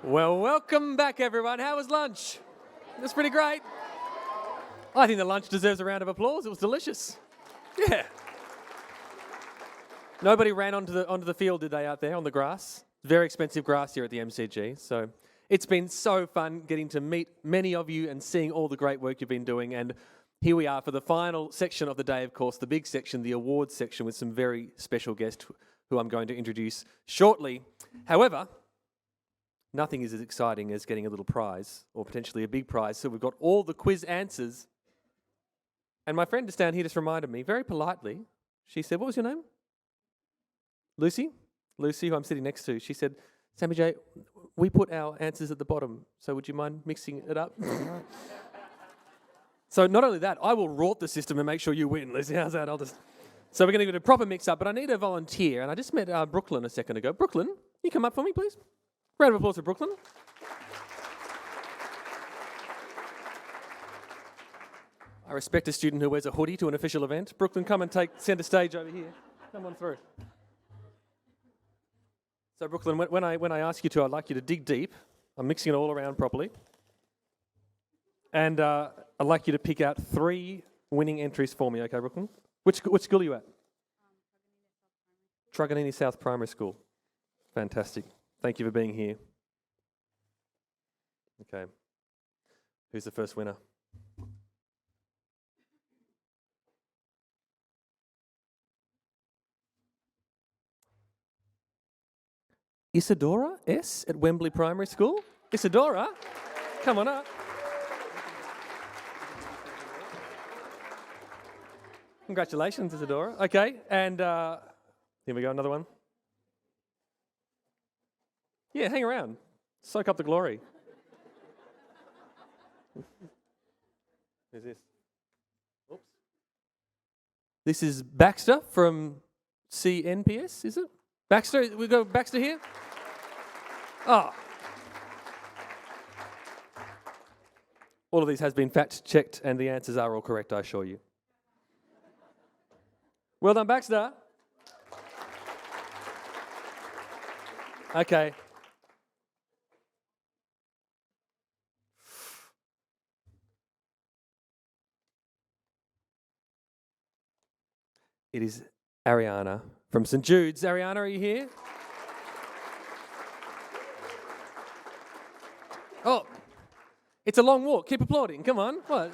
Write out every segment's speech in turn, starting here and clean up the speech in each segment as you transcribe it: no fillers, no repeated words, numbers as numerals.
Well, welcome back, everyone. How was lunch? It was pretty great. I think the lunch deserves a round of applause. It was delicious. Yeah. Nobody ran onto the field, did they, out there on the grass? Very expensive grass here at the MCG. So it's been so fun getting to meet many of you and seeing all the great work you've been doing. And here we are for the final section of the day, of course, the big section, the awards section, with some very special guests who I'm going to introduce shortly. However, nothing is as exciting as getting a little prize, or potentially a big prize. So we've got all the quiz answers. And my friend just down here just reminded me, very politely, she said, what was your name? Lucy? Lucy, who I'm sitting next to. She said, Sammy J, we put our answers at the bottom, so would you mind mixing it up? So not only that, I will rort the system and make sure you win, Lucy. How's that? So we're going to give it a proper mix-up, but I need a volunteer. And I just met Brooklyn a second ago. Brooklyn, can you come up for me, please? Round of applause for Brooklyn. I respect a student who wears a hoodie to an official event. Brooklyn, come and take centre stage over here. Come on through. So Brooklyn, when I ask you to, I'd like you to dig deep. I'm mixing it all around properly. And I'd like you to pick out 3 winning entries for me, okay, Brooklyn? Which school are you at? Truganini South Primary School. Fantastic. Thank you for being here. Okay. Who's the first winner? Isadora S. at Wembley Primary School. Isadora, come on up. Congratulations, Isadora. Okay, and here we go, another one. Yeah, hang around. Soak up the glory. Who's this? Oops. This is Baxter from CNPS, is it? Baxter, we go Baxter here? Oh. All of these has been fact-checked and the answers are all correct, I assure you. Well done, Baxter. Okay. It is Ariana from St. Jude's. Ariana, are you here? Oh, it's a long walk. Keep applauding. Come on. What?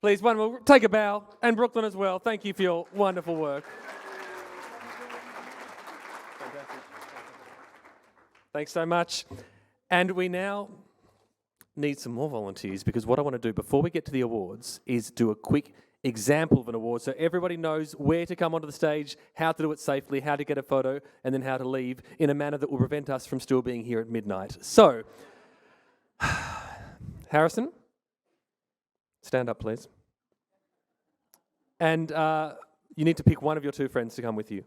Please, one more. Take a bow. And Brooklyn as well. Thank you for your wonderful work. Fantastic. Thanks so much. And we now need some more volunteers, because what I want to do before we get to the awards is do a quick example of an award so everybody knows where to come onto the stage, how to do it safely, how to get a photo, and then how to leave in a manner that will prevent us from still being here at midnight. So, Harrison, stand up, please. And you need to pick one of your 2 friends to come with you.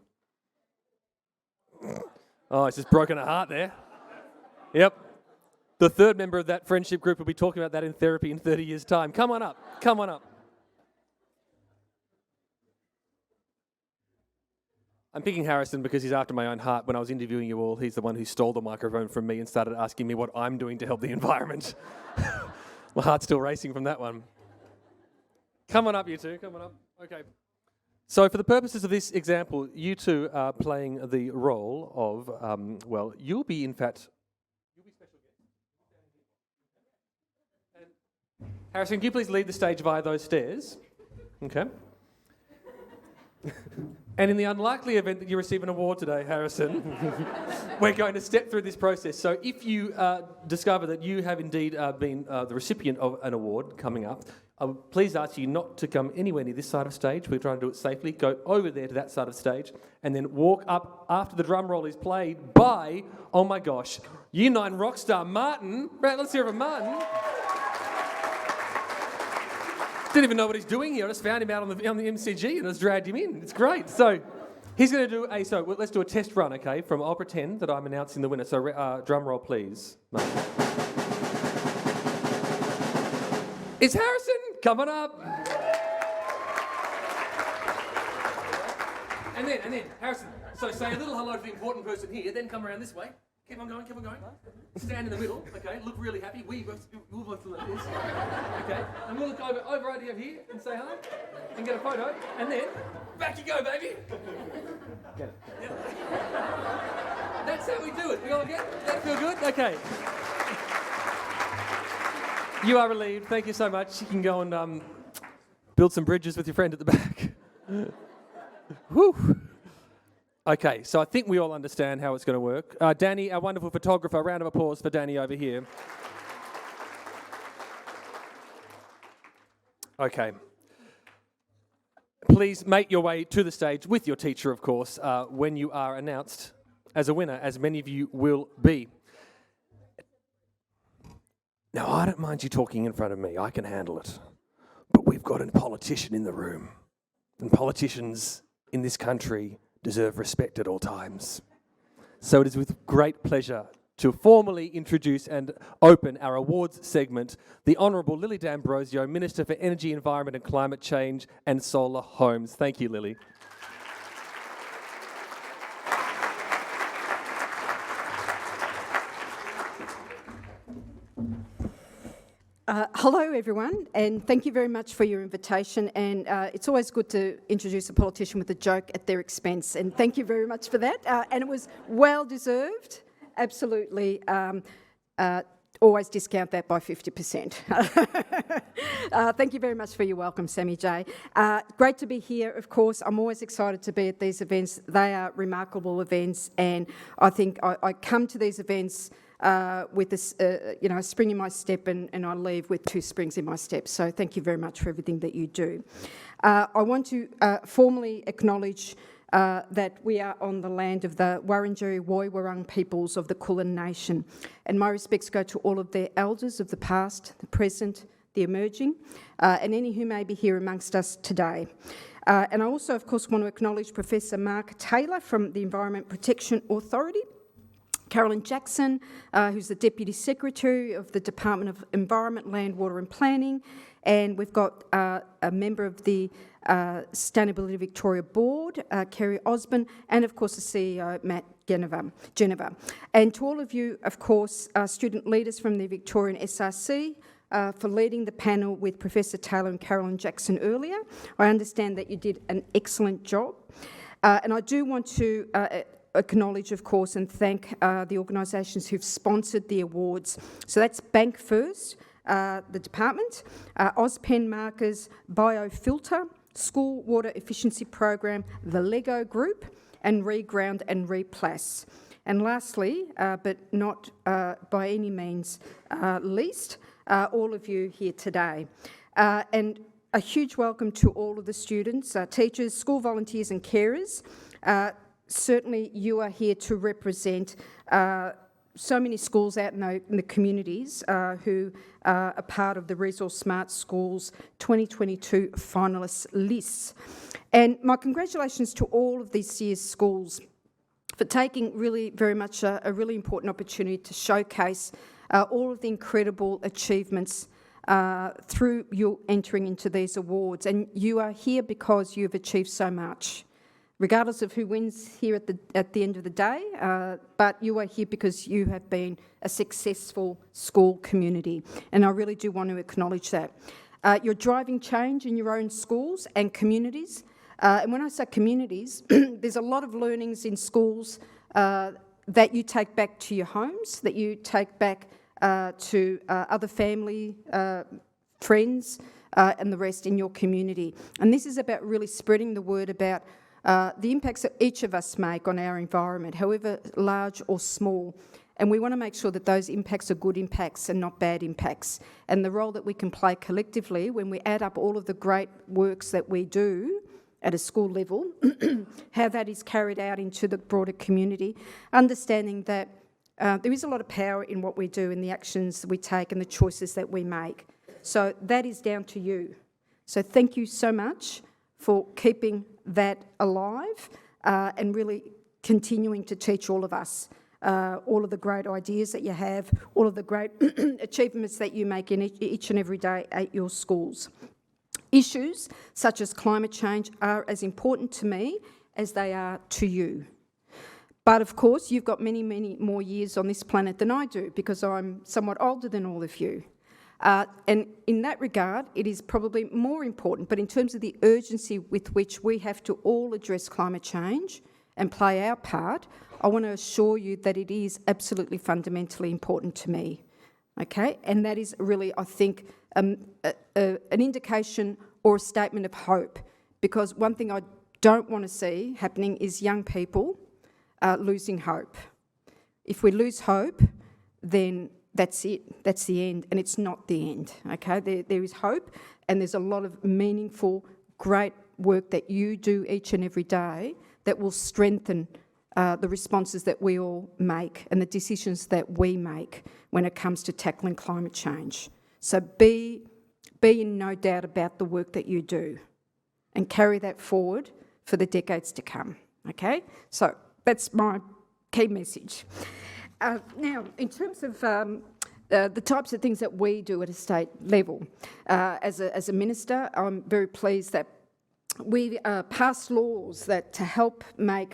Oh, it's just broken a heart there. Yep. The 3rd member of that friendship group will be talking about that in therapy in 30 years' time. Come on up. Come on up. I'm picking Harrison because he's after my own heart. When I was interviewing you all, he's the one who stole the microphone from me and started asking me what I'm doing to help the environment. My heart's still racing from that one. Come on up, you 2. Come on up. Okay. So for the purposes of this example, you 2 are playing the role of, well, you'll be special guests. Harrison, can you please lead the stage via those stairs? Okay. And in the unlikely event that you receive an award today, Harrison, we're going to step through this process. So if you discover that you have indeed been the recipient of an award coming up, I would please ask you not to come anywhere near this side of stage. We're trying to do it safely. Go over there to that side of stage and then walk up after the drum roll is played by, oh my gosh, Year 9 rock star Martin. Right, let's hear it for Martin. Didn't even know what he's doing here. I just found him out on the MCG and just dragged him in. It's great. So he's going to do let's do a test run, okay? From I'll pretend that I'm announcing the winner. So drum roll, please. It's Harrison. Come on up. And then, Harrison, so say a little hello to the important person here, then come around this way. Keep on going. Stand in the middle, okay? Look really happy. We'll both look like this. Okay? And we'll look over here and say hello and get a photo. And then, back you go, baby. Get it. Yeah. That's how we do it. We all get it? That feel good? Okay. You are relieved. Thank you so much. You can go and build some bridges with your friend at the back. Whew. Okay, so I think we all understand how it's going to work. Danny, our wonderful photographer, round of applause for Danny over here. Okay. Please make your way to the stage with your teacher, of course, when you are announced as a winner, as many of you will be. Now, I don't mind you talking in front of me. I can handle it. But we've got a politician in the room. And politicians in this country deserve respect at all times. So it is with great pleasure to formally introduce and open our awards segment, the Honourable Lily D'Ambrosio, Minister for Energy, Environment and Climate Change and Solar Homes. Thank you, Lily. Hello everyone, and thank you very much for your invitation, and it's always good to introduce a politician with a joke at their expense, and thank you very much for that, and it was well deserved, absolutely. Always discount that by 50%. Thank you very much for your welcome, Sammy J. Great to be here, of course. I'm always excited to be at these events. They are remarkable events, and I think I come to these events with this, a spring in my step, and I leave with 2 springs in my step. So thank you very much for everything that you do. I want to formally acknowledge that we are on the land of the Wurundjeri Woi-wurrung peoples of the Kulin Nation. And my respects go to all of their elders of the past, the present, the emerging, and any who may be here amongst us today. And I also, of course, want to acknowledge Professor Mark Taylor from the Environment Protection Authority, Carolyn Jackson, who's the Deputy Secretary of the Department of Environment, Land, Water and Planning, and we've got a member of the Sustainability Victoria Board, Kerry Osborne, and of course the CEO, Matt Geneva. And to all of you, of course, student leaders from the Victorian SRC, for leading the panel with Professor Taylor and Carolyn Jackson earlier. I understand that you did an excellent job. And I do want to acknowledge, of course, and thank the organisations who've sponsored the awards. So that's Bank First, the department, Ozpen Markers, Biofilter, School Water Efficiency Program, the Lego Group, and Reground and Replas. And lastly, but not by any means least, all of you here today. And a huge welcome to all of the students, teachers, school volunteers and carers. Certainly you are here to represent so many schools out in the communities who are part of the Resource Smart Schools 2022 finalist lists. And my congratulations to all of this year's schools for taking really very much a really important opportunity to showcase all of the incredible achievements through you entering into these awards. And you are here because you've achieved so much, regardless of who wins here at the end of the day, but you are here because you have been a successful school community, and I really do want to acknowledge that. You're driving change in your own schools and communities, and when I say communities, there's a lot of learnings in schools that you take back to your homes, that you take back to other family, friends, and the rest in your community. And this is about really spreading the word about the impacts that each of us make on our environment, however large or small. And we want to make sure that those impacts are good impacts and not bad impacts. And the role that we can play collectively when we add up all of the great works that we do at a school level, how that is carried out into the broader community, understanding that there is a lot of power in what we do and the actions that we take and the choices that we make. So that is down to you. So thank you so much for keeping that alive and really continuing to teach all of us all of the great ideas that you have, all of the great achievements that you make in each and every day at your schools. Issues such as climate change are as important to me as they are to you. But of course, you've got many, many more years on this planet than I do, because I'm somewhat older than all of you. And in that regard, it is probably more important, but in terms of the urgency with which we have to all address climate change and play our part, I want to assure you that it is absolutely fundamentally important to me, okay? And that is really, I think, an indication or a statement of hope, because one thing I don't want to see happening is young people losing hope. If we lose hope, then that's it, that's the end, and it's not the end, okay? There is hope, and there's a lot of meaningful, great work that you do each and every day that will strengthen the responses that we all make and the decisions that we make when it comes to tackling climate change. So be in no doubt about the work that you do and carry that forward for the decades to come, okay? So that's my key message. Now, in terms of the types of things that we do at a state level, as a minister, I'm very pleased that we pass laws that to help the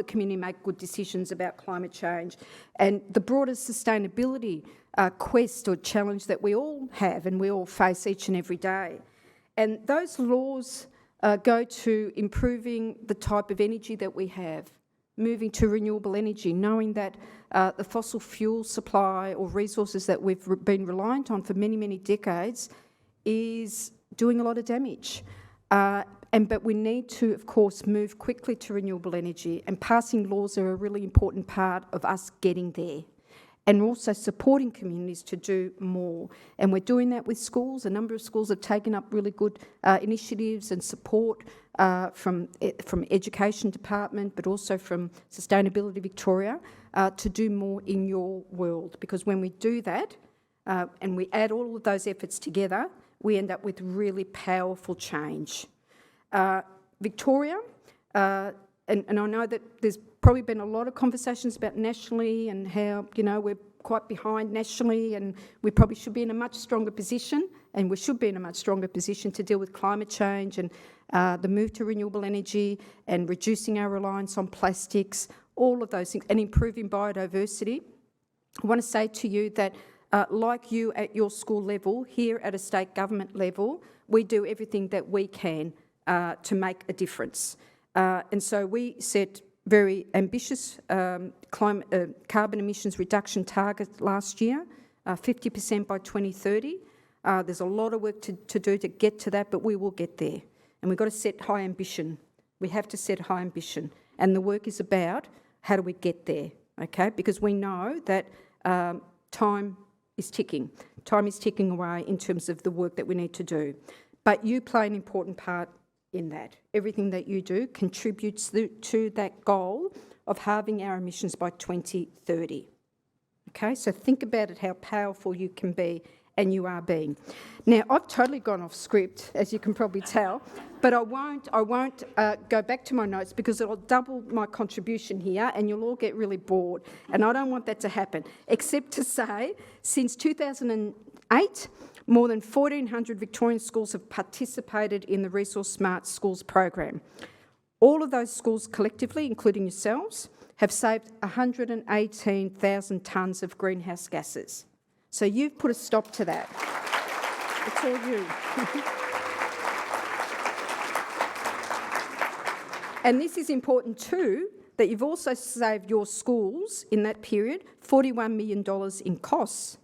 community make good decisions about climate change and the broader sustainability quest or challenge that we all have and we all face each and every day. And those laws go to improving the type of energy that we have, moving to renewable energy, knowing that the fossil fuel supply or resources that we've been reliant on for many, many decades is doing a lot of damage. But we need to, of course, move quickly to renewable energy, and passing laws are a really important part of us getting there. And also supporting communities to do more. And we're doing that with schools. A number of schools have taken up really good initiatives and support from Education Department, but also from Sustainability Victoria, to do more in your world. Because when we do that, and we add all of those efforts together, we end up with really powerful change. Victoria, and I know that there's probably been a lot of conversations about nationally and how, we're quite behind nationally, and we probably should be in a much stronger position, and we should be in a much stronger position to deal with climate change and the move to renewable energy and reducing our reliance on plastics, all of those things, and improving biodiversity. I want to say to you that like you at your school level, here at a state government level, we do everything that we can to make a difference. And so we set very ambitious carbon emissions reduction target last year, 50% by 2030. There's a lot of work to do to get to that, but we will get there. And we've got to set high ambition. We have to set high ambition. And the work is about how do we get there, okay? Because we know that time is ticking. Time is ticking away in terms of the work that we need to do. But you play an important part in that. Everything that you do contributes to that goal of halving our emissions by 2030. Okay, so think about it, how powerful you can be, and you are being. Now, I've totally gone off script, as you can probably tell, but I won't go back to my notes because it'll double my contribution here and you'll all get really bored, and I don't want that to happen, except to say, since 2008, more than 1,400 Victorian schools have participated in the Resource Smart Schools program. All of those schools collectively, including yourselves, have saved 118,000 tonnes of greenhouse gases. So you've put a stop to that. It's all you. And this is important too, that you've also saved your schools in that period $41 million in costs.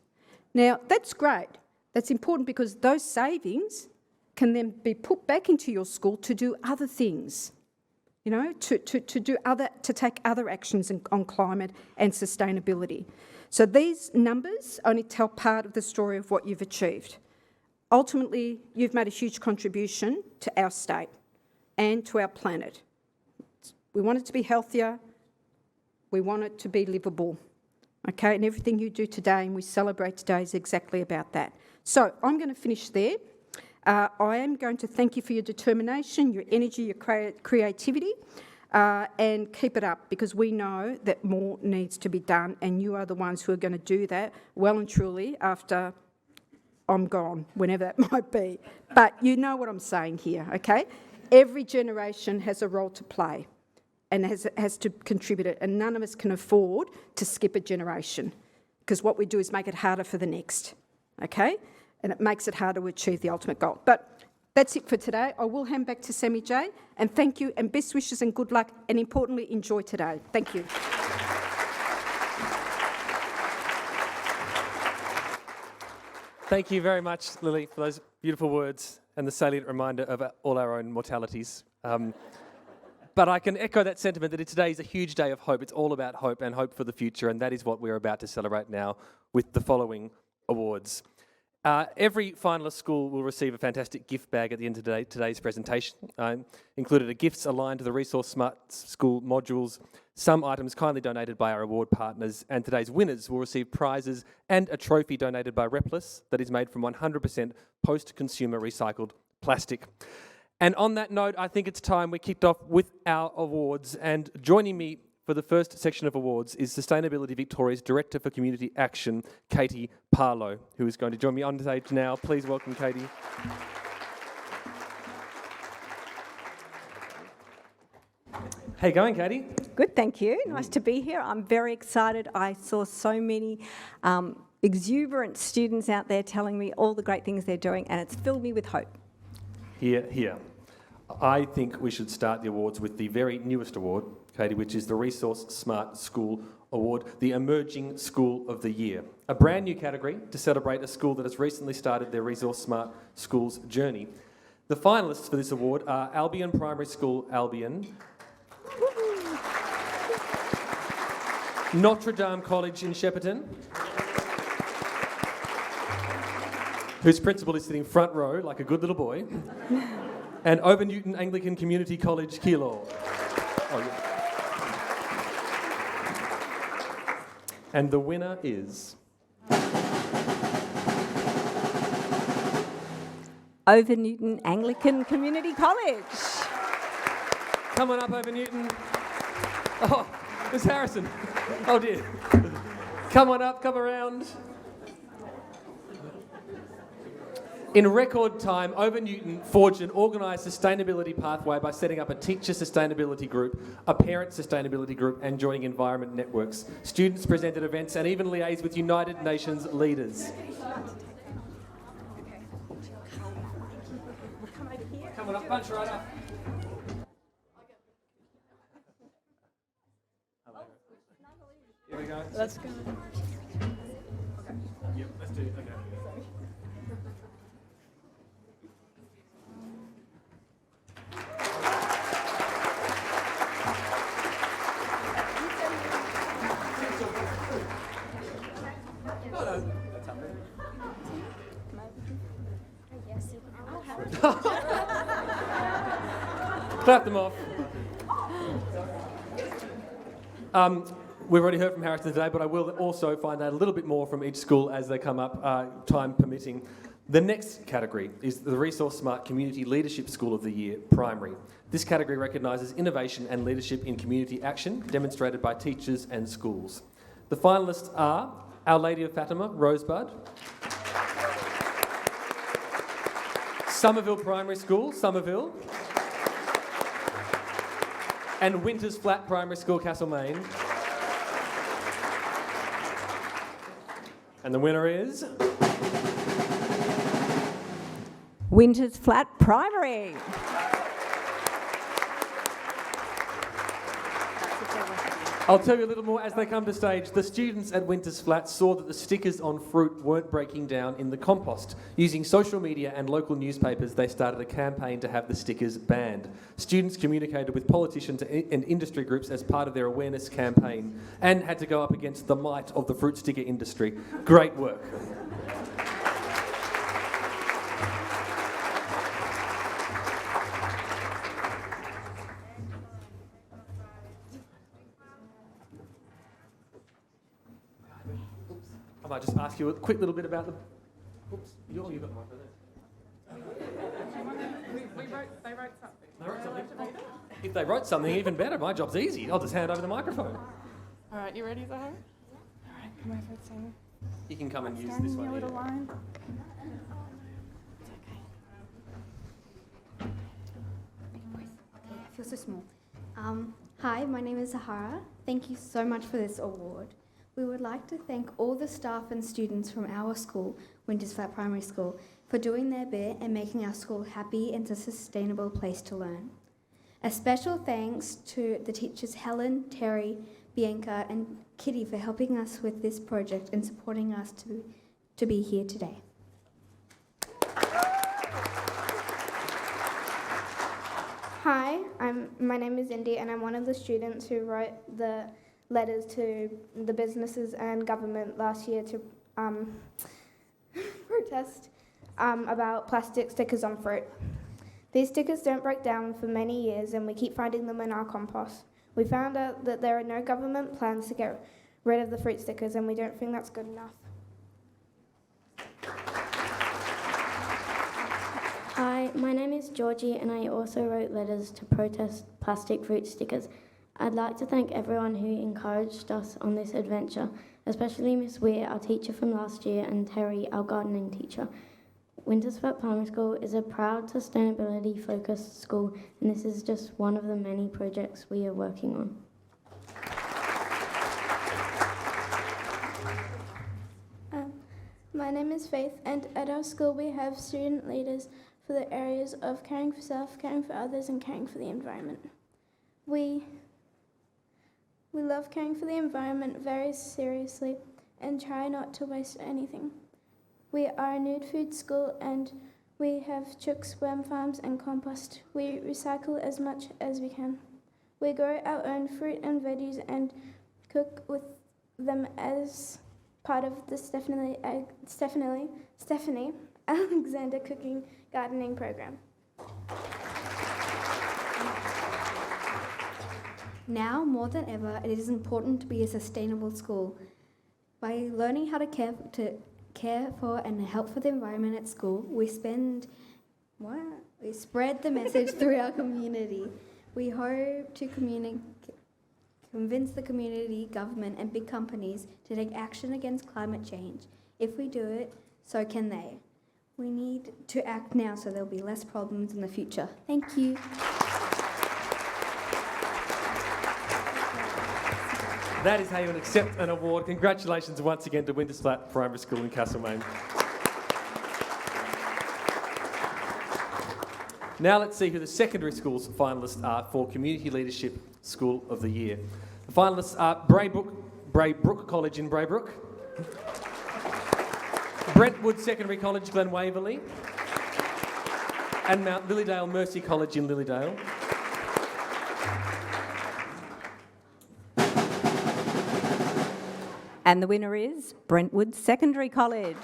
Now, that's great. That's important because those savings can then be put back into your school to do other things, to take other actions on climate and sustainability. So these numbers only tell part of the story of what you've achieved. Ultimately, you've made a huge contribution to our state and to our planet. We want it to be healthier. We want it to be livable. Okay, and everything you do today and we celebrate today is exactly about that. So I'm going to finish there. I am going to thank you for your determination, your energy, your creativity, and keep it up, because we know that more needs to be done, and you are the ones who are going to do that well and truly after I'm gone, whenever that might be. But you know what I'm saying here, okay? Every generation has a role to play and has to contribute it, and none of us can afford to skip a generation, because what we do is make it harder for the next, okay? And it makes it harder to achieve the ultimate goal. But that's it for today. I will hand back to Sammy J, and thank you, and best wishes and good luck, and importantly, enjoy today. Thank you. Thank you very much, Lily, for those beautiful words and the salient reminder of all our own mortalities. But I can echo that sentiment that today is a huge day of hope. It's all about hope and hope for the future, and that is what we're about to celebrate now with the following awards. Every finalist school will receive a fantastic gift bag at the end of today's presentation. Included are gifts aligned to the Resource Smart School modules, some items kindly donated by our award partners, and today's winners will receive prizes and a trophy donated by Replis that is made from 100% post-consumer recycled plastic. And on that note, I think it's time we kicked off with our awards, and joining me for the first section of awards is Sustainability Victoria's Director for Community Action, Katie Parlow, who is going to join me on stage now. Please welcome Katie. How you going, Katie? Good, thank you. Nice to be here. I'm very excited. I saw so many exuberant students out there telling me all the great things they're doing, and it's filled me with hope. Here. I think we should start the awards with the very newest award, Katie, which is the Resource Smart School Award, the Emerging School of the Year. A brand new category to celebrate a school that has recently started their Resource Smart Schools journey. The finalists for this award are Albion Primary School, Albion, Notre Dame College in Shepparton, whose principal is sitting front row like a good little boy, and Over Newton Anglican Community College, Keilor. Oh, yeah. And the winner is... Over Newton Anglican Community College. Come on up, Over Newton. Oh, Miss Harrison. Oh dear. Come on up, come around. In record time, Over Newton forged an organised sustainability pathway by setting up a teacher sustainability group, a parent sustainability group, and joining environment networks. Students presented events and even liaised with United Nations leaders. Come on up, punch right up. Here we go. Let's go. Yep, let's do it. Okay. Clap them off. We've already heard from Harrison today, but I will also find out a little bit more from each school as they come up, time permitting. The next category is the Resource Smart Community Leadership School of the Year, Primary. This category recognises innovation and leadership in community action demonstrated by teachers and schools. The finalists are Our Lady of Fatima, Rosebud, Somerville Primary School, Somerville, and Winters Flat Primary School, Castlemaine. And the winner is... Winters Flat Primary. I'll tell you a little more as they come to stage. The students at Winters Flat saw that the stickers on fruit weren't breaking down in the compost. Using social media and local newspapers, they started a campaign to have the stickers banned. Students communicated with politicians and industry groups as part of their awareness campaign and had to go up against the might of the fruit sticker industry. Great work. I might just ask you a quick little bit about the... Oops, you got one for that. They wrote something. They wrote something. If they wrote something, even better. My job's easy. I'll just hand over the microphone. All right, you ready, Zahar? All right, come over and stand. You can come and use Stand this in one your here. little line. It's okay. so small. Hi, my name is Zahara. Thank you so much for this award. We would like to thank all the staff and students from our school, Winters Flat Primary School, for doing their bit and making our school happy and a sustainable place to learn. A special thanks to the teachers Helen, Terry, Bianca and Kitty for helping us with this project and supporting us to be here today. Hi, my name is Indy and I'm one of the students who wrote the letters to the businesses and government last year to protest about plastic stickers on fruit. These stickers don't break down for many years and we keep finding them in our compost. We found out that there are no government plans to get rid of the fruit stickers and we don't think that's good enough. Hi, my name is Georgie and I also wrote letters to protest plastic fruit stickers. I'd like to thank everyone who encouraged us on this adventure, especially Miss Weir, our teacher from last year, and Terry, our gardening teacher. Winters Flat Primary School is a proud sustainability-focused school and this is just one of the many projects we are working on. My name is Faith and at our school we have student leaders for the areas of caring for self, caring for others and caring for the environment. We love caring for the environment very seriously and try not to waste anything. We are a nude food school and we have chooks, worm farms and compost. We recycle as much as we can. We grow our own fruit and veggies and cook with them as part of the Stephanie Alexander Cooking Gardening Program. Now, more than ever, it is important to be a sustainable school. By learning how to care for and help for the environment at school, we spread the message through our community. We hope to convince the community, government and big companies to take action against climate change. If we do it, so can they. We need to act now so there'll be less problems in the future. Thank you. That is how you accept an award. Congratulations once again to Winters Flat Primary School in Castlemaine. Now let's see who the secondary schools finalists are for Community Leadership School of the Year. The finalists are Braybrook College in Braybrook, Brentwood Secondary College, Glen Waverley, and Mount Lilydale Mercy College in Lilydale. And the winner is Brentwood Secondary College.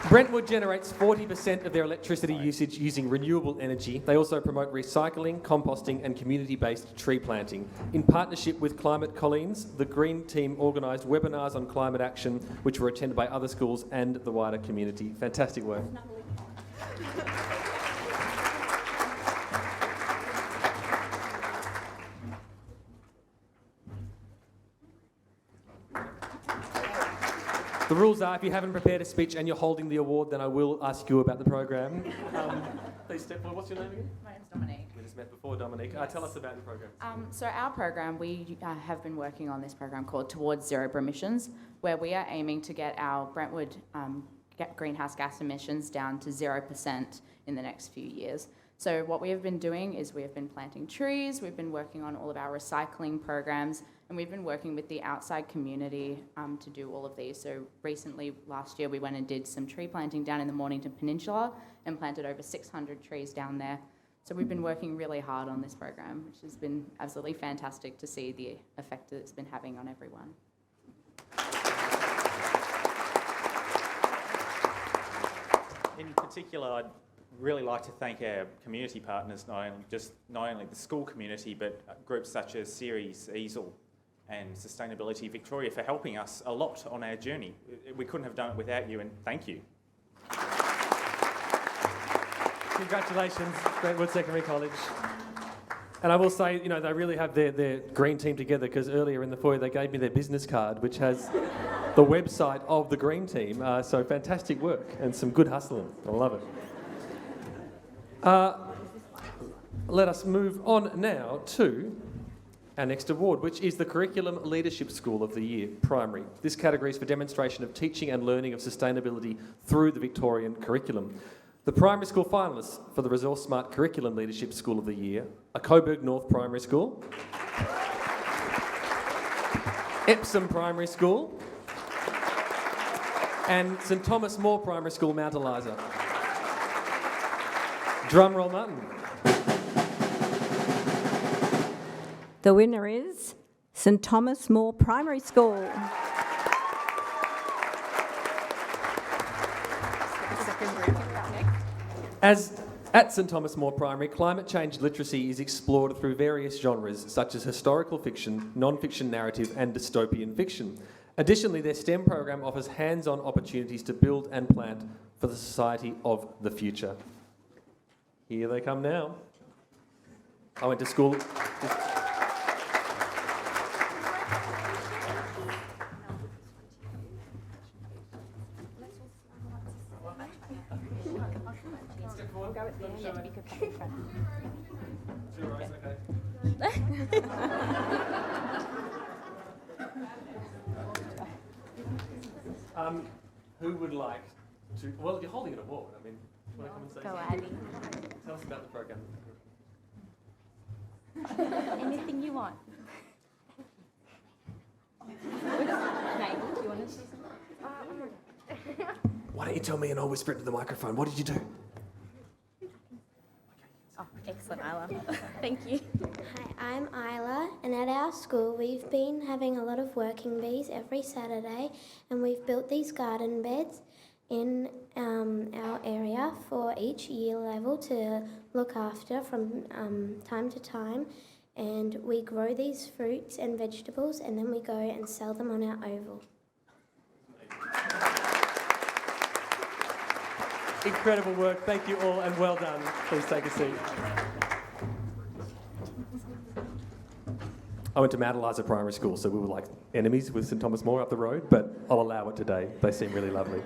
Brentwood generates 40% of their electricity usage using renewable energy. They also promote recycling, composting and community-based tree planting. In partnership with Climate Colleens, the Green Team organised webinars on climate action which were attended by other schools and the wider community. Fantastic work. The rules are, if you haven't prepared a speech and you're holding the award, then I will ask you about the program. Please step forward. What's your name again? My name's Dominique. We just met before, Dominique. Yes. Tell us about your program. So our program, we have been working on this program called Towards Zero Emissions, where we are aiming to get our Brentwood greenhouse gas emissions down to 0% in the next few years. So what we have been doing is we have been planting trees, we've been working on all of our recycling programs, and we've been working with the outside community to do all of these. So recently, last year, we went and did some tree planting down in the Mornington Peninsula and planted over 600 trees down there. So we've been working really hard on this program, which has been absolutely fantastic to see the effect that it's been having on everyone. In particular, I'd really like to thank our community partners, not only the school community, but groups such as Ceres, Easel and Sustainability Victoria for helping us a lot on our journey. We couldn't have done it without you, and thank you. Congratulations, Brentwood Secondary College. And I will say, you know, they really have their green team together, because earlier in the foyer they gave me their business card, which has the website of the green team. So fantastic work and some good hustling. I love it. Let us move on now to our next award, which is the Curriculum Leadership School of the Year, Primary. This category is for demonstration of teaching and learning of sustainability through the Victorian curriculum. The primary school finalists for the Resource Smart Curriculum Leadership School of the Year are Coburg North Primary School, Epsom Primary School, and St Thomas More Primary School, Mount Eliza. Drum roll, Martin. The winner is St Thomas More Primary School. As at St Thomas More Primary, climate change literacy is explored through various genres such as historical fiction, non-fiction narrative and dystopian fiction. Additionally, their STEM program offers hands-on opportunities to build and plant for the society of the future. Here they come now. I went to school... Who would like to... Well, you're holding an award. I mean, want to come and say something? Tell us about the program. Anything you want. Why don't you tell me and I'll whisper into the microphone? What did you do? Oh, excellent, Isla. Thank you. Hi, I'm Isla, and at our school we've been having a lot of working bees every Saturday, and we've built these garden beds in our area for each year level to look after from time to time, and we grow these fruits and vegetables and then we go and sell them on our oval. Incredible work. Thank you all and well done. Please take a seat. I went to Mount Eliza Primary School, so we were like enemies with St Thomas More up the road, but I'll allow it today. They seem really lovely.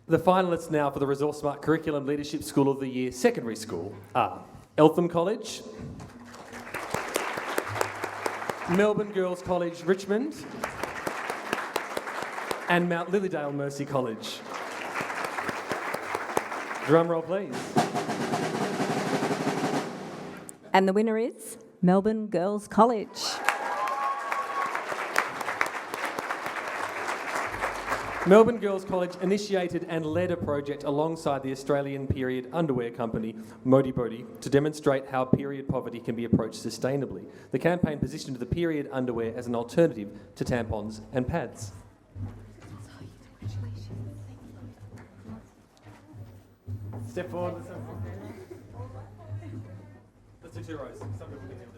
The finalists now for the Resource Smart Curriculum Leadership School of the Year Secondary School are Eltham College, Melbourne Girls College Richmond, and Mount Lilydale Mercy College. Drum roll, please. And the winner is Melbourne Girls College. Melbourne Girls College initiated and led a project alongside the Australian period underwear company Modi Bodi to demonstrate how period poverty can be approached sustainably. The campaign positioned the period underwear as an alternative to tampons and pads. Step forward. Let's do 2 rows. Some people can kneel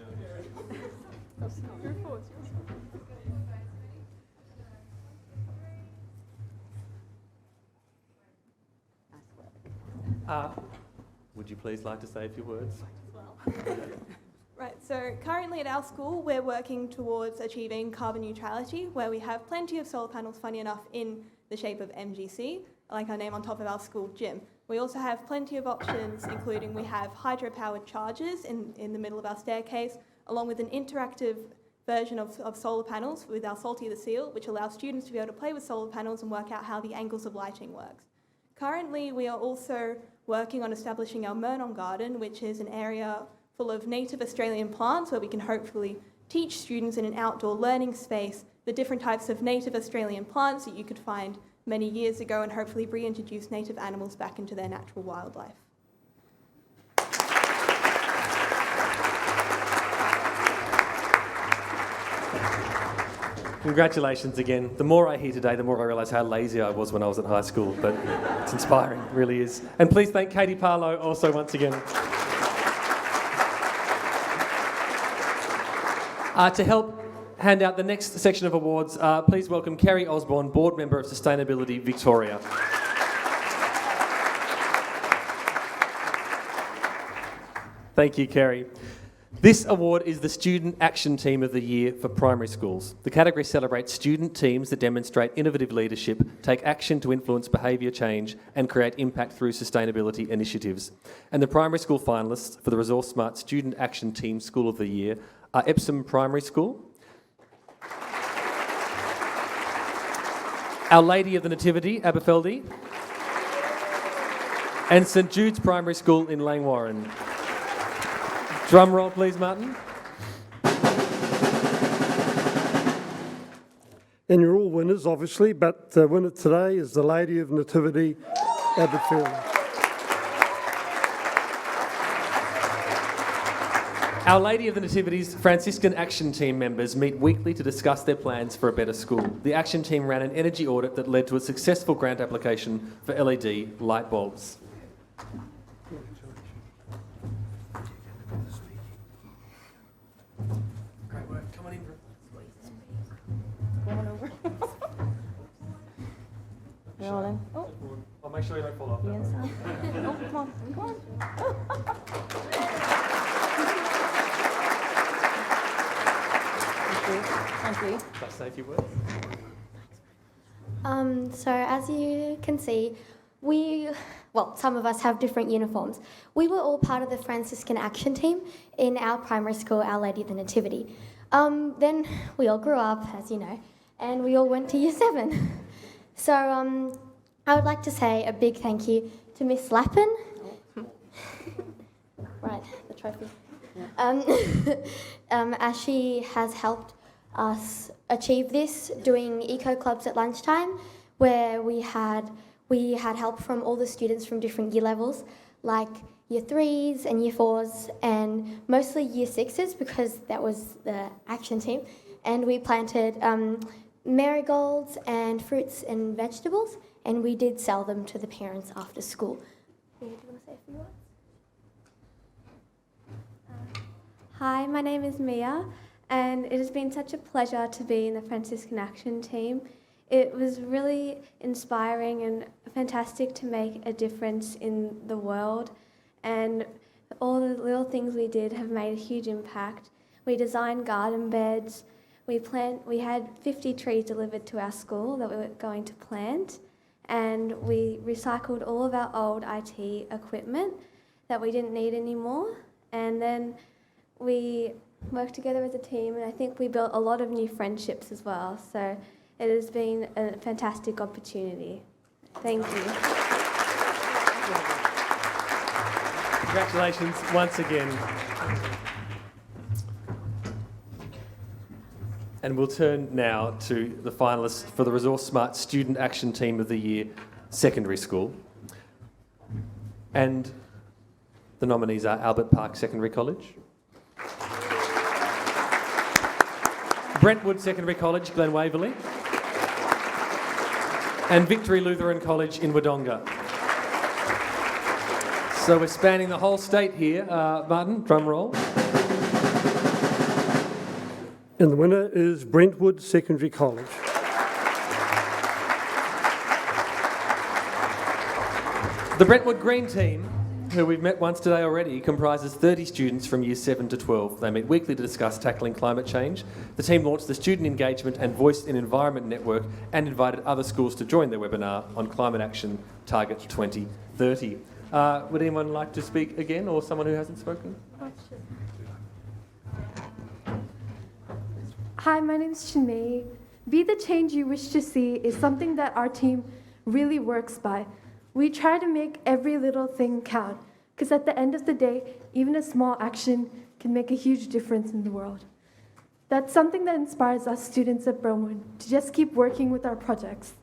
down. Would you please like to say a few words? Right, so currently at our school we're working towards achieving carbon neutrality, where we have plenty of solar panels, funny enough, in the shape of MGC, like our name on top of our school gym. We also have plenty of options, including we have hydro-powered chargers in the middle of our staircase, along with an interactive version of solar panels with our Salty the Seal, which allows students to be able to play with solar panels and work out how the angles of lighting works. Currently, we are also working on establishing our Murnon Garden, which is an area full of native Australian plants where we can hopefully teach students in an outdoor learning space the different types of native Australian plants that you could find many years ago and hopefully reintroduce native animals back into their natural wildlife. Congratulations again. The more I hear today, the more I realise how lazy I was when I was at high school, but it's inspiring, it really is. And please thank Katie Parlow also once again. To help hand out the next section of awards, please welcome Kerry Osborne, Board Member of Sustainability Victoria. Thank you, Kerry. This award is the Student Action Team of the Year for primary schools. The category celebrates student teams that demonstrate innovative leadership, take action to influence behaviour change and create impact through sustainability initiatives. And the primary school finalists for the Resource Smart Student Action Team School of the Year are Epsom Primary School, Our Lady of the Nativity, Aberfeldy, and St Jude's Primary School in Langwarrin. Drum roll, please, Martin. And you're all winners, obviously, but the winner today is the Lady of Nativity, Aberfeldy. Our Lady of the Nativity's Franciscan Action Team members meet weekly to discuss their plans for a better school. The Action Team ran an energy audit that led to a successful grant application for LED light bulbs. Great work. Come on in. You're all in. Oh, I'll make sure you don't fall off. yes. Oh, come on, come on. Thank you. Just say a few words. So as you can see, some of us have different uniforms. We were all part of the Franciscan Action Team in our primary school, Our Lady of the Nativity. Then we all grew up, as you know, and we all went to Year 7. So I would like to say a big thank you to Miss Lappin. Right, the trophy. As she has helped us achieve this, doing eco clubs at lunchtime, where we had help from all the students from different year levels, like Year 3s and Year 4s, and mostly Year 6s, because that was the action team. And we planted marigolds and fruits and vegetables, and we did sell them to the parents after school. Do you want to say a few words? Hi, my name is Mia, and it has been such a pleasure to be in the Franciscan Action Team. It was really inspiring and fantastic to make a difference in the world, and all the little things we did have made a huge impact. We designed garden beds, we had 50 trees delivered to our school that we were going to plant, and we recycled all of our old IT equipment that we didn't need anymore, and then we worked together as a team, and I think we built a lot of new friendships as well. So it has been a fantastic opportunity. Thank you. Congratulations once again. And we'll turn now to the finalists for the Resource Smart Student Action Team of the Year, Secondary School. And the nominees are Albert Park Secondary College, Brentwood Secondary College, Glen Waverley, and Victory Lutheran College in Wodonga. So we're spanning the whole state here. Martin, drum roll. And the winner is Brentwood Secondary College. The Brentwood Green Team, who we've met once today already, comprises 30 students from Year 7 to 12. They meet weekly to discuss tackling climate change. The team launched the Student Engagement and Voice in Environment Network and invited other schools to join their webinar on Climate Action Target 2030. Would anyone like to speak again, or someone who hasn't spoken? Hi, my name's Shanae. Be the change you wish to see is something that our team really works by. We try to make every little thing count, because at the end of the day, even a small action can make a huge difference in the world. That's something that inspires us students at Brentwood to just keep working with our projects.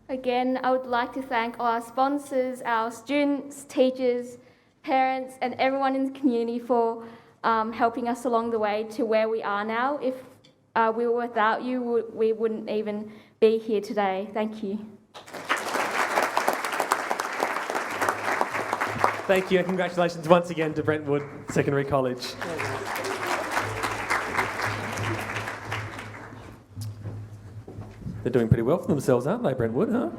Again, I would like to thank all our sponsors, our students, teachers, parents, and everyone in the community for helping us along the way to where we are now. If we were without you, we wouldn't even be here today. Thank you. Thank you, and congratulations once again to Brentwood Secondary College. They're doing pretty well for themselves, aren't they, Brentwood, huh?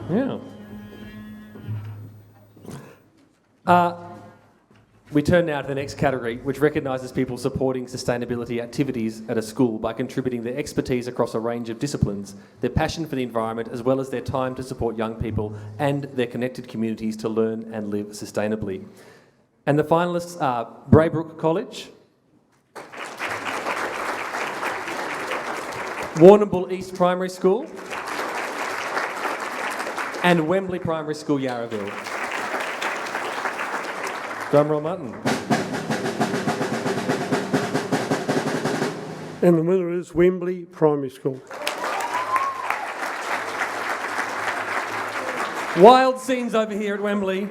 Yeah. We turn now to the next category, which recognises people supporting sustainability activities at a school by contributing their expertise across a range of disciplines, their passion for the environment, as well as their time to support young people and their connected communities to learn and live sustainably. And the finalists are Braybrook College, Warrnambool East Primary School, and Wembley Primary School, Yarraville. Drumroll, Martin. And the winner is Wembley Primary School. Wild scenes over here at Wembley.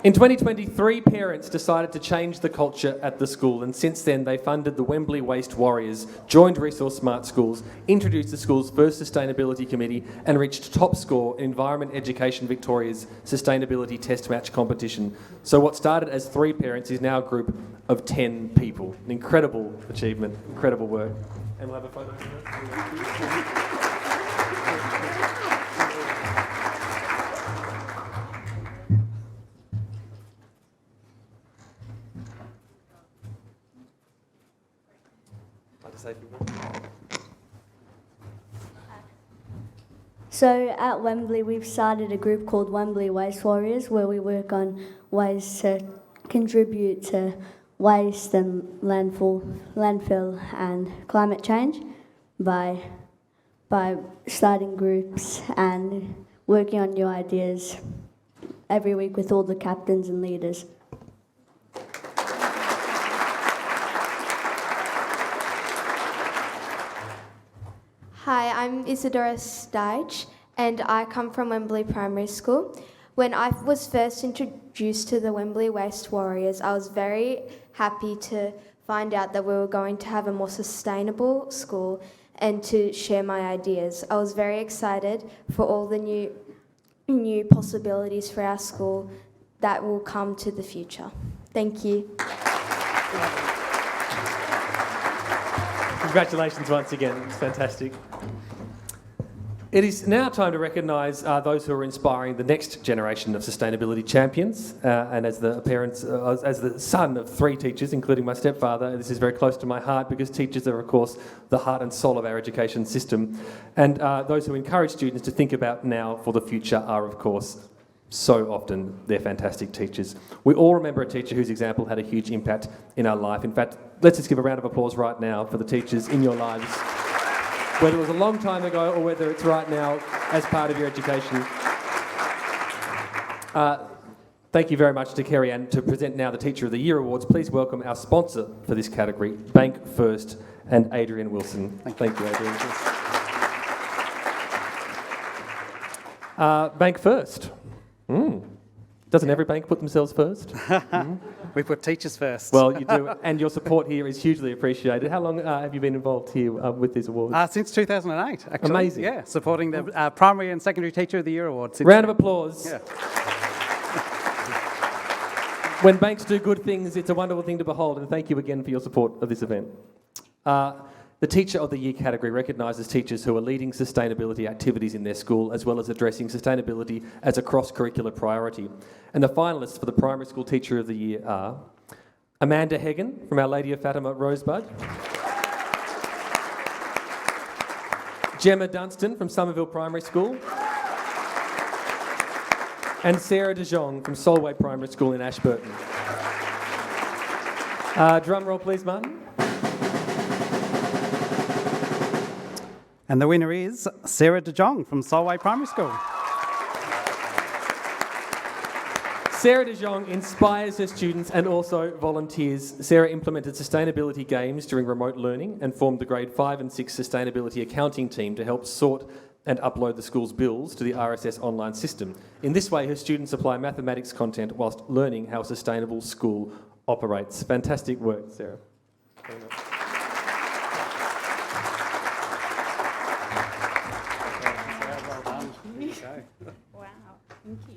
In 2023, parents decided to change the culture at the school, and since then they funded the Wembley Waste Warriors, joined Resource Smart Schools, introduced the school's first sustainability committee, and reached top score in Environment Education Victoria's Sustainability Test Match competition. So what started as 3 parents is now a group of 10 people. An incredible achievement, incredible work. And we'll have a photo. So at Wembley, we've started a group called Wembley Waste Warriors, where we work on ways to contribute to waste and landfill and climate change by starting groups and working on new ideas every week with all the captains and leaders. Hi, I'm Isadora Steich and I come from Wembley Primary School. When I was first introduced to the Wembley Waste Warriors, I was very happy to find out that we were going to have a more sustainable school and to share my ideas. I was very excited for all the new possibilities for our school that will come to the future. Thank you. Congratulations once again, it's fantastic. It is now time to recognise those who are inspiring the next generation of sustainability champions. And as the parents, as the son of 3 teachers, including my stepfather, this is very close to my heart because teachers are, of course, the heart and soul of our education system. And those who encourage students to think about now for the future are, of course, so often they're fantastic teachers. We all remember a teacher whose example had a huge impact in our life. In fact, let's just give a round of applause right now for the teachers in your lives, whether it was a long time ago or whether it's right now as part of your education. Thank you very much to Kerry Ann. To present now the Teacher of the Year Awards, please welcome our sponsor for this category, Bank First, and Adrian Wilson. Thank you, Adrian. Bank First. Doesn't every bank put themselves first? We put teachers first. Well, you do, and your support here is hugely appreciated. How long have you been involved here with these awards? Since 2008, actually. Amazing. Yeah, supporting the Primary and Secondary Teacher of the Year Awards. Round of applause. Yeah. When banks do good things, it's a wonderful thing to behold, and thank you again for your support of this event. The Teacher of the Year category recognises teachers who are leading sustainability activities in their school, as well as addressing sustainability as a cross-curricular priority. And the finalists for the Primary School Teacher of the Year are Amanda Hagen from Our Lady of Fatima Rosebud, Gemma Dunstan from Somerville Primary School, and Sarah De Jong from Solway Primary School in Ashburton. Drum roll, please, Martin. And the winner is Sarah De Jong from Solway Primary School. Sarah De Jong inspires her students and also volunteers. Sarah implemented sustainability games during remote learning and formed the grade 5 and 6 sustainability accounting team to help sort and upload the school's bills to the RSS online system. In this way, her students apply mathematics content whilst learning how a sustainable school operates. Fantastic work, Sarah. Very much. Wow, thank you.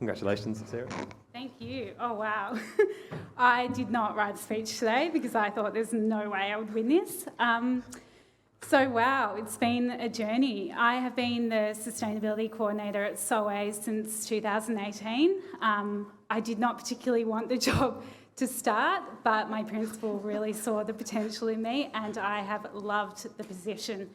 Congratulations, Sarah. Thank you. Oh, wow. I did not write a speech today because I thought there's no way I would win this. So, wow, it's been a journey. I have been the Sustainability Coordinator at Solway since 2018. I did not particularly want the job to start, but my principal really saw the potential in me, and I have loved the position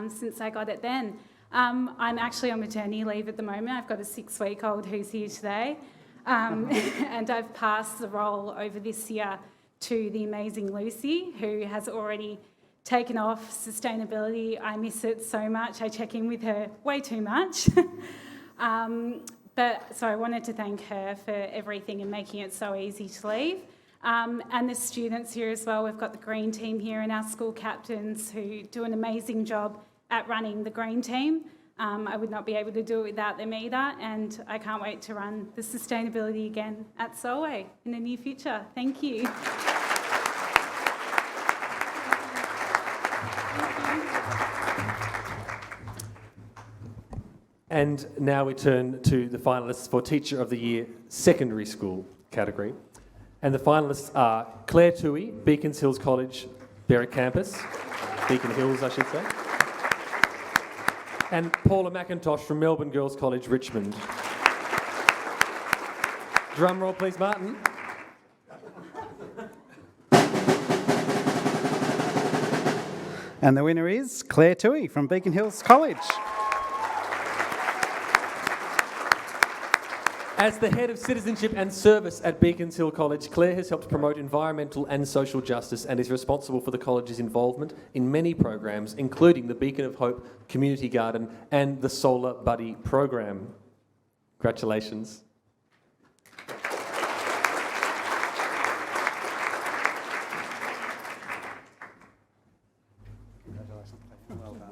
since I got it then. I'm actually on maternity leave at the moment. I've got a 6-week-old who's here today, and I've passed the role over this year to the amazing Lucy, who has already taken off sustainability. I miss it so much. I check in with her way too much. So I wanted to thank her for everything and making it so easy to leave. And the students here as well. We've got the green team here and our school captains who do an amazing job at running the green team. I would not be able to do it without them either, and I can't wait to run the sustainability again at Solway in the near future. Thank you. And now we turn to the finalists for Teacher of the Year Secondary School category. And the finalists are Claire Toohey, Beacons Hills College, Berwick Campus, Beacon Hills, I should say, and Paula McIntosh from Melbourne Girls College, Richmond. Drum roll, please, Martin. And the winner is Claire Toohey from Beacon Hills College. As the Head of Citizenship and Service at Beacons Hill College, Claire has helped promote environmental and social justice and is responsible for the college's involvement in many programs, including the Beacon of Hope Community Garden and the Solar Buddy program. Congratulations. Well done.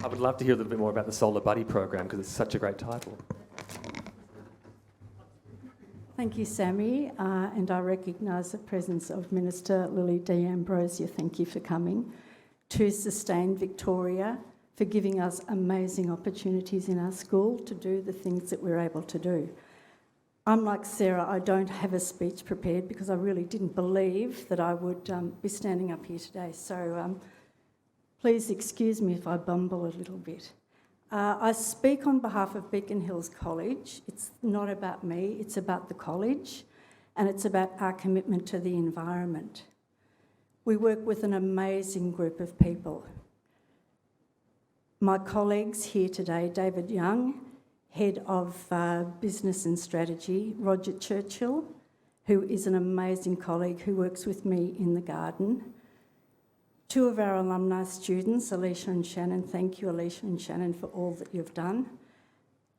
I would love to hear a little bit more about the Solar Buddy program because it's such a great title. Thank you, Sammy, and I recognise the presence of Minister Lily D'Ambrosia. Thank you for coming. To Sustain Victoria for giving us amazing opportunities in our school to do the things that we're able to do. Unlike Sarah, I don't have a speech prepared because I really didn't believe that I would be standing up here today. So please excuse me if I bumble a little bit. I speak on behalf of Beacon Hills College. It's not about me, it's about the college, and it's about our commitment to the environment. We work with an amazing group of people. My colleagues here today, David Young, Head of Business and Strategy, Roger Churchill, who is an amazing colleague who works with me in the garden. Two of our alumni students, Alicia and Shannon. Thank you, Alicia and Shannon, for all that you've done.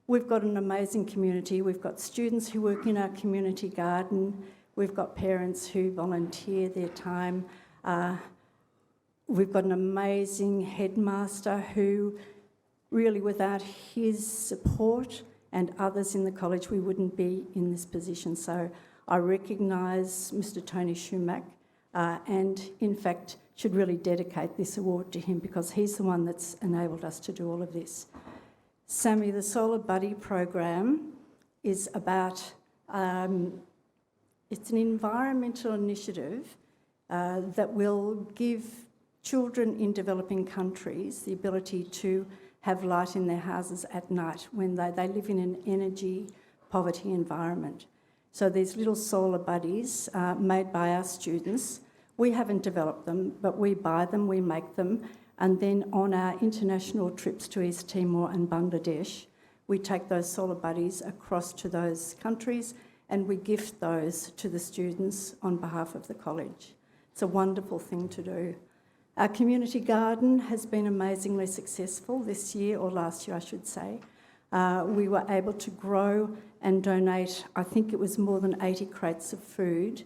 We've got an amazing community. We've got students who work in our community garden. We've got parents who volunteer their time. We've got an amazing headmaster who, really without his support and others in the college, we wouldn't be in this position. So I recognise Mr. Tony Schumack and, in fact, should really dedicate this award to him because he's the one that's enabled us to do all of this. Sammy, the Solar Buddy program is about, it's an environmental initiative that will give children in developing countries the ability to have light in their houses at night when they live in an energy poverty environment. So these little solar buddies made by our students. We haven't developed them, but we buy them, we make them, and then on our international trips to East Timor and Bangladesh, we take those solar buddies across to those countries and we gift those to the students on behalf of the college. It's a wonderful thing to do. Our community garden has been amazingly successful this year, or last year I should say. We were able to grow and donate, I think it was more than 80 crates of food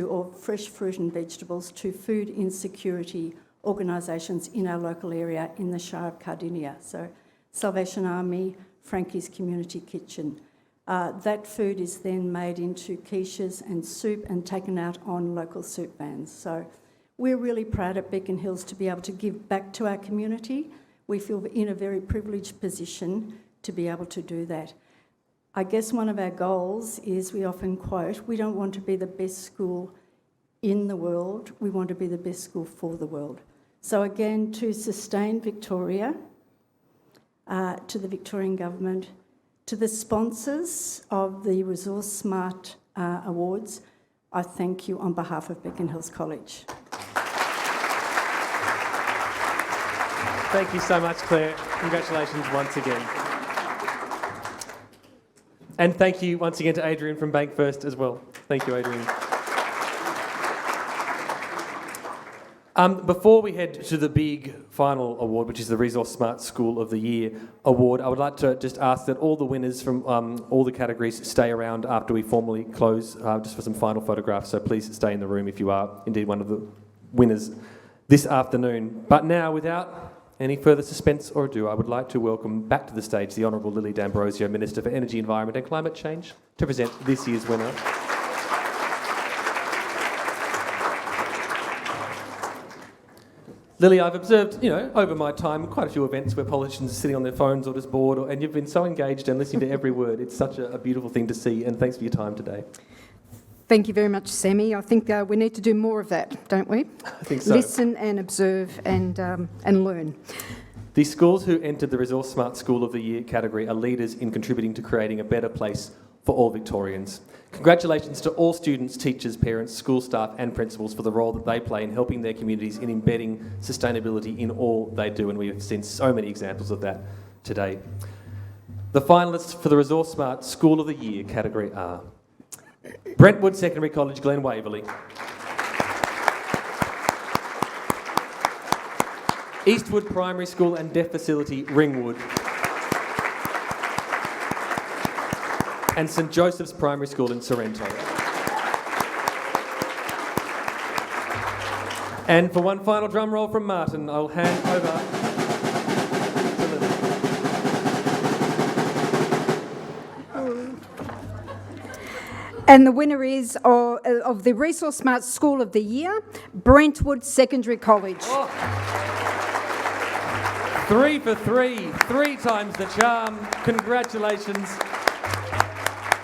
or fresh fruit and vegetables to food insecurity organisations in our local area in the Shire of Cardinia. So Salvation Army, Frankie's Community Kitchen. That food is then made into quiches and soup and taken out on local soup vans. So we're really proud at Beacon Hills to be able to give back to our community. We feel in a very privileged position to be able to do that. I guess one of our goals is, we often quote, we don't want to be the best school in the world, we want to be the best school for the world. So again, to sustain Victoria, to the Victorian Government, to the sponsors of the Resource Smart Awards, I thank you on behalf of Beacon Hills College. Thank you so much, Claire. Congratulations once again. And thank you once again to Adrian from Bank First as well. Thank you, Adrian. Before we head to the big final award, which is the Resource Smart School of the Year award, I would like to just ask that all the winners from all the categories stay around after we formally close, just for some final photographs. So please stay in the room if you are indeed one of the winners this afternoon. But now, without any further suspense or ado, I would like to welcome back to the stage the Honourable Lily D'Ambrosio, Minister for Energy, Environment and Climate Change, to present this year's winner. Lily, I've observed, over my time, quite a few events where politicians are sitting on their phones or just bored, and you've been so engaged and listening to every word. It's such a beautiful thing to see, and thanks for your time today. Thank you very much, Sammy. I think we need to do more of that, don't we? I think so. Listen and observe and learn. The schools who entered the Resource Smart School of the Year category are leaders in contributing to creating a better place for all Victorians. Congratulations to all students, teachers, parents, school staff and principals for the role that they play in helping their communities in embedding sustainability in all they do, and we have seen so many examples of that today. The finalists for the Resource Smart School of the Year category are Brentwood Secondary College, Glen Waverley. Eastwood Primary School and Deaf Facility, Ringwood. And St Joseph's Primary School in Sorrento. And for one final drum roll from Martin, I'll hand over to Lily. And the winner is of the Resource Smart School of the Year, Brentwood Secondary College. Oh. 3 for 3, 3 times the charm. Congratulations.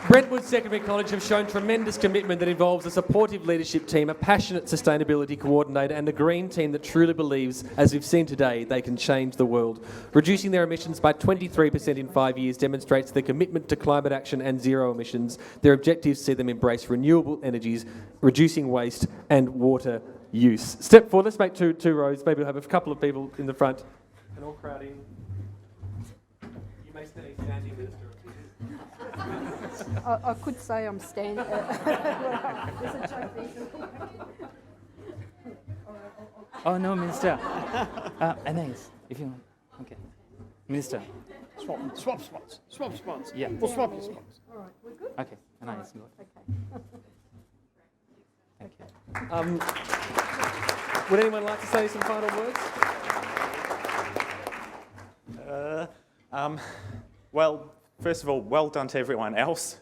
Brentwood Secondary College have shown tremendous commitment that involves a supportive leadership team, a passionate sustainability coordinator and a green team that truly believes, as we've seen today, they can change the world. Reducing their emissions by 23% in 5 years demonstrates their commitment to climate action and zero emissions. Their objectives see them embrace renewable energies, reducing waste and water use. Step forward, let's make two rows. Maybe we'll have a couple of people in the front and all crowd in. You may stay standing, Minister. I could say I'm standing. Oh no, Minister. Anais, if you want. Okay. Minister. Swap spots. Yeah. We'll swap your spots. All right, we're good? Okay, Anais, go. Okay. Thank you. Would anyone like to say some final words? Well, first of all, well done to everyone else.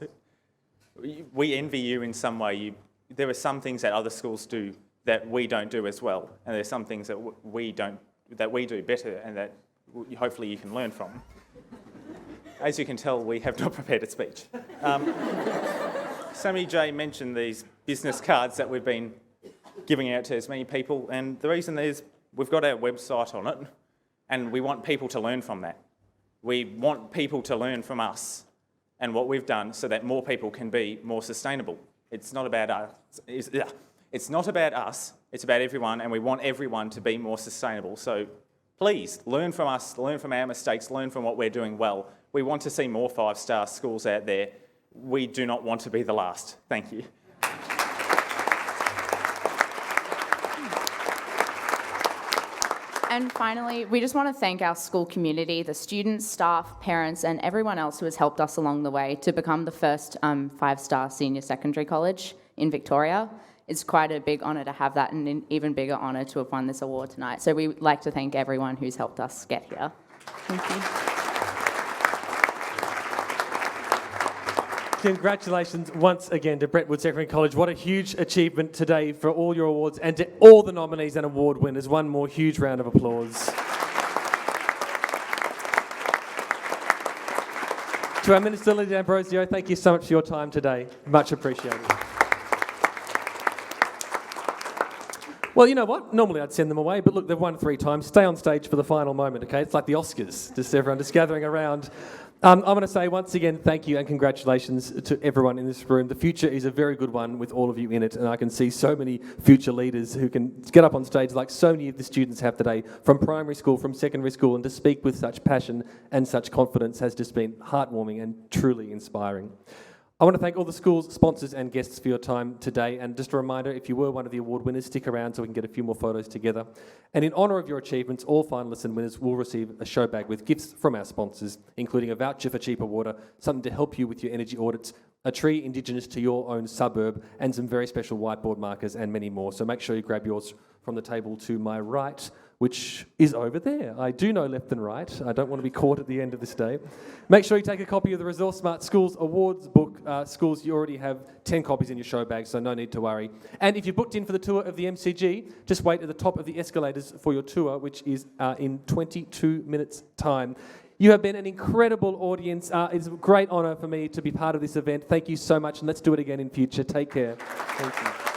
We envy you in some way. There are some things that other schools do that we don't do as well, and there's some things that we do better, and that hopefully you can learn from. As you can tell, we have not prepared a speech. Sammy J mentioned these business cards that we've been giving out to as many people, and the reason is we've got our website on it, and we want people to learn from that. We want people to learn from us and what we've done so that more people can be more sustainable. It's not about us. It's not about us. It's about everyone, and we want everyone to be more sustainable. So please learn from us, learn from our mistakes, learn from what we're doing well. We want to see more 5-star schools out there. We do not want to be the last. Thank you. And finally, we just want to thank our school community, the students, staff, parents, and everyone else who has helped us along the way to become the first 5-star senior secondary college in Victoria. It's quite a big honour to have that, and an even bigger honour to have won this award tonight. So we'd like to thank everyone who's helped us get here. Thank you. Congratulations once again to Brentwood Secondary College. What a huge achievement today for all your awards and to all the nominees and award winners. One more huge round of applause. To our Minister, Lydia D'Ambrosio, thank you so much for your time today. Much appreciated. Well, you know what? Normally I'd send them away, but look, they've won 3 times. Stay on stage for the final moment, okay? It's like the Oscars, just everyone just gathering around. I want to say once again, thank you and congratulations to everyone in this room. The future is a very good one with all of you in it, and I can see so many future leaders who can get up on stage like so many of the students have today, from primary school, from secondary school, and to speak with such passion and such confidence has just been heartwarming and truly inspiring. I want to thank all the school's sponsors and guests for your time today, and just a reminder, if you were one of the award winners, stick around so we can get a few more photos together. And in honour of your achievements, all finalists and winners will receive a show bag with gifts from our sponsors, including a voucher for cheaper water, something to help you with your energy audits, a tree indigenous to your own suburb, and some very special whiteboard markers and many more. So make sure you grab yours from the table to my right, which is over there. I do know left and right. I don't want to be caught at the end of this day. Make sure you take a copy of the Resource Smart Schools Awards book. Schools, you already have 10 copies in your show bag, so no need to worry. And if you're booked in for the tour of the MCG, just wait at the top of the escalators for your tour, which is in 22 minutes' time. You have been an incredible audience. It's a great honour for me to be part of this event. Thank you so much, and let's do it again in future. Take care. Thank you.